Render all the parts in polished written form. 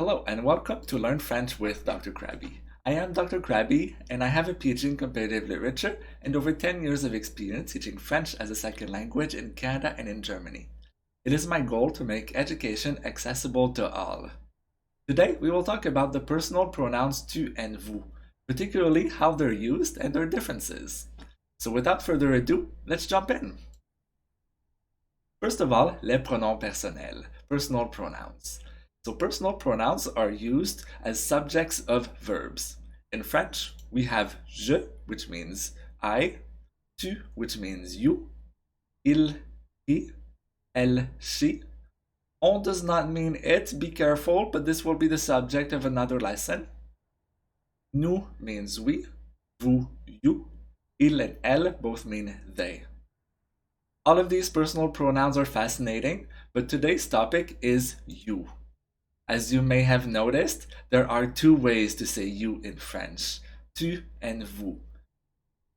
Hello and welcome to Learn French with Dr. Krabby. I am Dr. Krabby and I have a PhD in comparative literature and over 10 years of experience teaching French as a second language in Canada and in Germany. It is my goal to make education accessible to all. Today we will talk about the personal pronouns tu and vous, particularly how they're used and their differences. So without further ado, let's jump in. First of all, les pronoms personnels, personal pronouns. So personal pronouns are used as subjects of verbs. In French, we have je, which means I, tu, which means you, il, he, elle, she. On does not mean it, be careful, but this will be the subject of another lesson. Nous means we, vous, you, il and elle both mean they. All of these personal pronouns are fascinating, but today's topic is you. As you may have noticed, there are two ways to say you in French, tu and vous.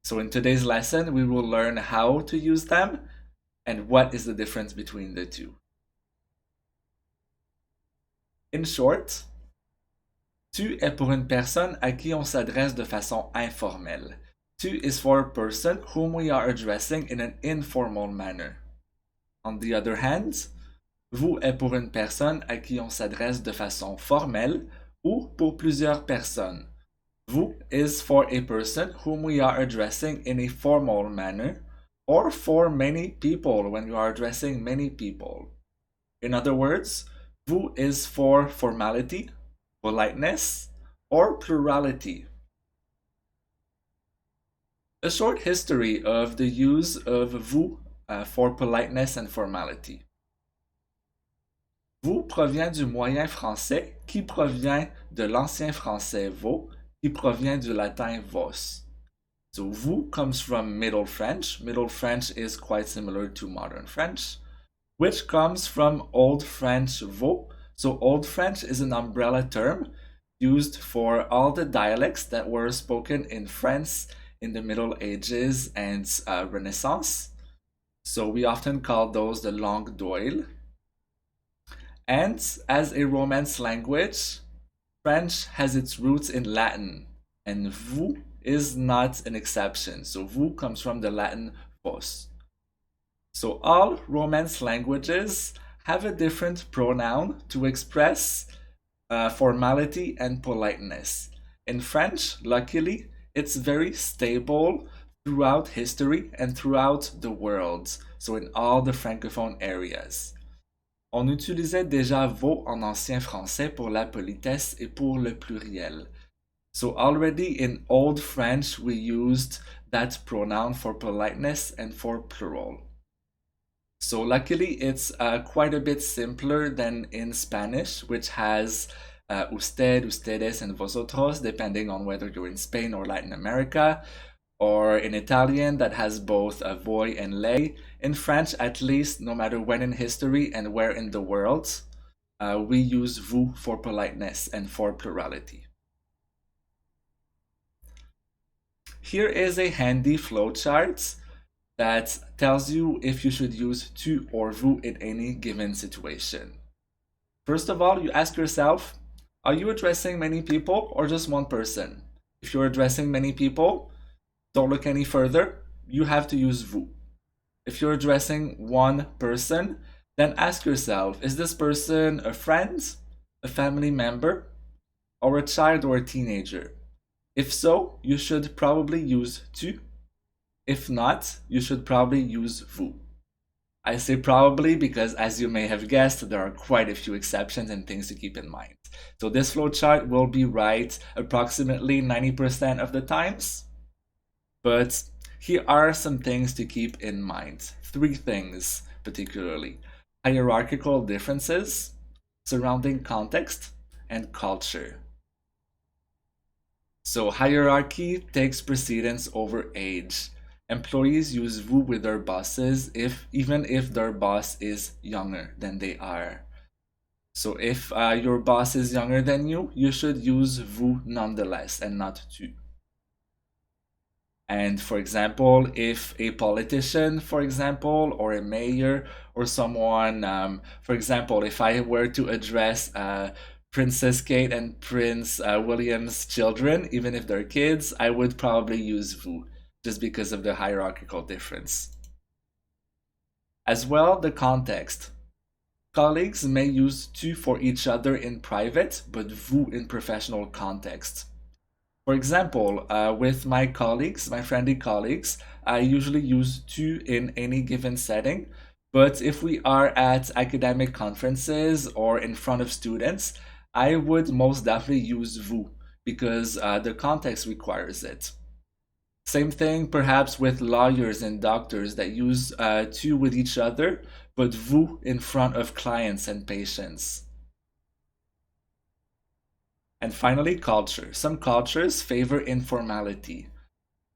So in today's lesson, we will learn how to use them and what is the difference between the two. In short, tu est pour une personne à qui on s'adresse de façon informelle. Tu is for a person whom we are addressing in an informal manner. On the other hand, vous est pour une personne à qui on s'adresse de façon formelle ou pour plusieurs personnes. Vous is for a person whom we are addressing in a formal manner or for many people when you are addressing many people. In other words, vous is for formality, politeness, or plurality. A short history of the use of vous for politeness and formality. Vous provient du moyen français qui provient de l'ancien français vos qui provient du latin vos. So vous comes from Middle French. Middle French is quite similar to modern French, which comes from Old French vos. So Old French is an umbrella term used for all the dialects that were spoken in France in the Middle Ages and Renaissance. So we often call those the langue d'oil. And as a Romance language, French has its roots in Latin, and vous is not an exception. So vous comes from the Latin vos. So all Romance languages have a different pronoun to express formality and politeness. In French, luckily, it's very stable throughout history and throughout the world, so in all the francophone areas. On utilisait déjà vos en ancien français pour la politesse et pour le pluriel. So already in Old French, we used that pronoun for politeness and for plural. So luckily, it's quite a bit simpler than in Spanish, which has usted, ustedes, and vosotros, depending on whether you're in Spain or Latin America, or in Italian that has both voi and lei. In French, at least, no matter when in history and where in the world, we use vous for politeness and for plurality. Here is a handy flowchart that tells you if you should use tu or vous in any given situation. First of all, you ask yourself, are you addressing many people or just one person? If you're addressing many people, don't look any further, you have to use vous. If you're addressing one person, then ask yourself, is this person a friend, a family member, or a child or a teenager? If so, you should probably use tu. If not, you should probably use vous. I say probably because, as you may have guessed, there are quite a few exceptions and things to keep in mind. So this flowchart will be right approximately 90% of the times. But here are some things to keep in mind. 3 things particularly: hierarchical differences, surrounding context, and culture. So hierarchy takes precedence over age. Employees use vous with their bosses even if their boss is younger than they are. So if your boss is younger than you, you should use vous nonetheless and not tu. And for example, if a politician, for example, or a mayor or someone, for example, if I were to address Princess Kate and Prince William's children, even if they're kids, I would probably use vous, just because of the hierarchical difference. As well, the context. Colleagues may use tu for each other in private, but vous in professional context. For example, with my colleagues, my friendly colleagues, I usually use tu in any given setting. But if we are at academic conferences or in front of students, I would most definitely use vous because the context requires it. Same thing perhaps with lawyers and doctors that use tu with each other, but vous in front of clients and patients. And finally, culture. Some cultures favor informality.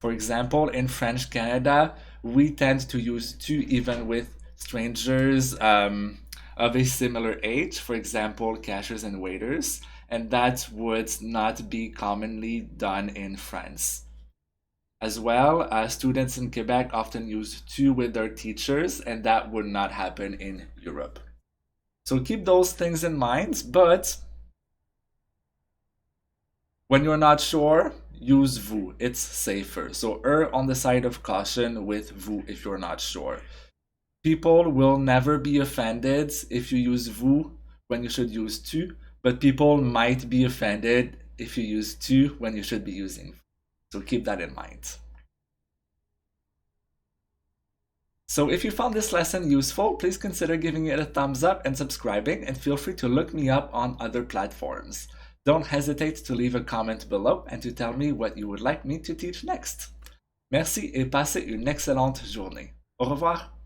For example, in French Canada, we tend to use tu even with strangers of a similar age, for example, cashiers and waiters, and that would not be commonly done in France. As well, students in Quebec often use tu with their teachers, and that would not happen in Europe. So keep those things in mind, but when you're not sure, use vous. It's safer. So err on the side of caution with vous if you're not sure. People will never be offended if you use vous when you should use tu, but people might be offended if you use tu when you should be using vous. So keep that in mind. So if you found this lesson useful, please consider giving it a thumbs up and subscribing, and feel free to look me up on other platforms. Don't hesitate to leave a comment below and to tell me what you would like me to teach next. Merci et passez une excellente journée. Au revoir.